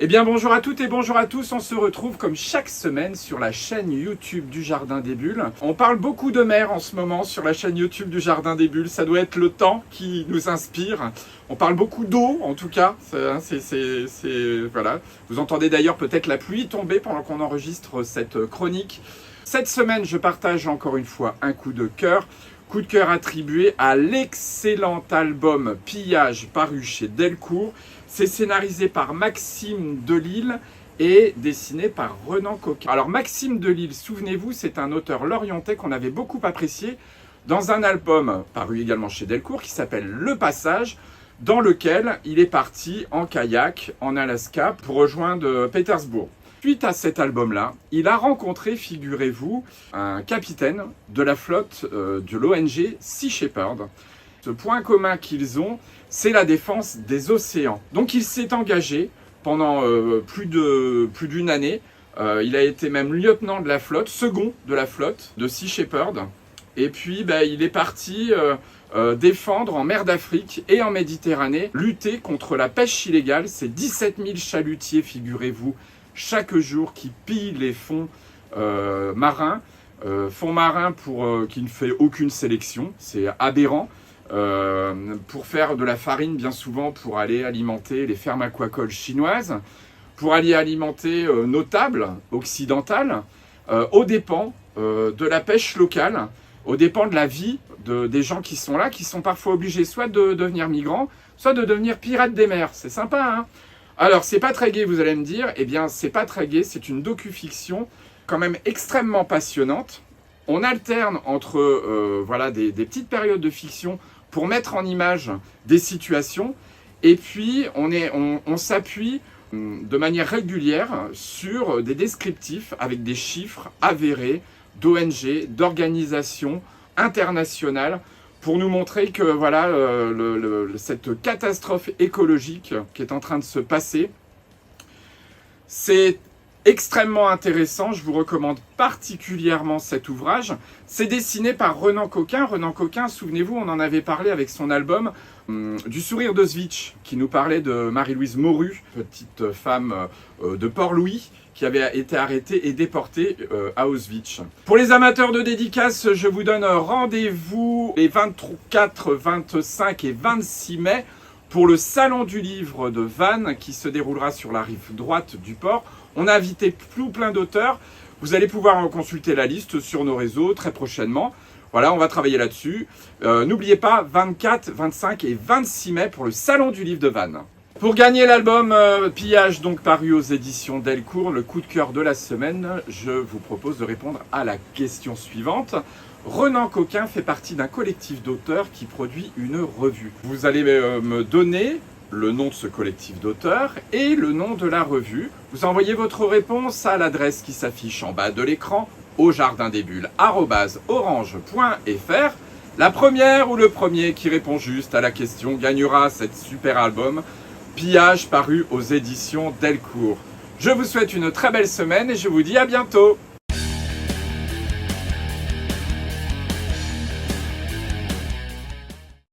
Eh bien bonjour à toutes et bonjour à tous, on se retrouve comme chaque semaine sur la chaîne YouTube du Jardin des Bulles. On parle beaucoup de mer en ce moment sur la chaîne YouTube du Jardin des Bulles, ça doit être le temps qui nous inspire. On parle beaucoup d'eau en tout cas, voilà. Vous entendez d'ailleurs peut-être la pluie tomber pendant qu'on enregistre cette chronique. Cette semaine je partage encore une fois un coup de cœur. Coup de cœur attribué à l'excellent album Pillage paru chez Delcourt. C'est scénarisé par Maxime Delisle et dessiné par Renan Coquin. Alors Maxime Delisle, souvenez-vous, c'est un auteur lorientais qu'on avait beaucoup apprécié dans un album paru également chez Delcourt qui s'appelle Le Passage, dans lequel il est parti en kayak en Alaska pour rejoindre Pétersbourg. Suite à cet album-là, il a rencontré, figurez-vous, un capitaine de la flotte de l'ONG Sea Shepherd. Ce point commun qu'ils ont, c'est la défense des océans. Donc il s'est engagé pendant plus d'une année. Il a été même lieutenant de la flotte, second de la flotte de Sea Shepherd. Et puis il est parti défendre en mer d'Afrique et en Méditerranée, lutter contre la pêche illégale. C'est 17 000 chalutiers, figurez-vous, chaque jour qui pillent les fonds marins. Fonds marins qui ne fait aucune sélection, c'est aberrant. Pour faire de la farine bien souvent pour aller alimenter les fermes aquacoles chinoises, pour aller alimenter nos tables occidentales, aux dépens de la pêche locale, aux dépens de la vie des gens qui sont là, qui sont parfois obligés soit de devenir migrants, soit de devenir pirates des mers. C'est sympa, hein? Alors, c'est pas très gai, vous allez me dire. Eh bien, c'est pas très gai, c'est une docu-fiction quand même extrêmement passionnante. On alterne entre des petites périodes de fiction pour mettre en image des situations, et puis on s'appuie de manière régulière sur des descriptifs avec des chiffres avérés d'ONG, d'organisations internationales, pour nous montrer que voilà, cette catastrophe écologique qui est en train de se passer, c'est extrêmement intéressant. Je vous recommande particulièrement cet ouvrage. C'est dessiné par Renan Coquin. Renan Coquin, souvenez-vous, on en avait parlé avec son album Du sourire d'Auschwitz, qui nous parlait de Marie-Louise Moru, petite femme de Port-Louis, qui avait été arrêtée et déportée à Auschwitz. Pour les amateurs de dédicaces, je vous donne rendez-vous les 24, 25 et 26 mai pour le Salon du Livre de Vannes, qui se déroulera sur la rive droite du port. On a invité plein d'auteurs. Vous allez pouvoir en consulter la liste sur nos réseaux très prochainement. Voilà, on va travailler là-dessus. N'oubliez pas, 24, 25 et 26 mai pour le Salon du Livre de Vannes. Pour gagner l'album Pillage, donc paru aux éditions Delcourt, le coup de cœur de la semaine, je vous propose de répondre à la question suivante. Renan Coquin fait partie d'un collectif d'auteurs qui produit une revue. Vous allez me donner le nom de ce collectif d'auteurs et le nom de la revue. Vous envoyez votre réponse à l'adresse qui s'affiche en bas de l'écran, au jardin des bulles @orange.fr. La première ou le premier qui répond juste à la question gagnera cet super album Pillage paru aux éditions Delcourt. Je vous souhaite une très belle semaine et je vous dis à bientôt.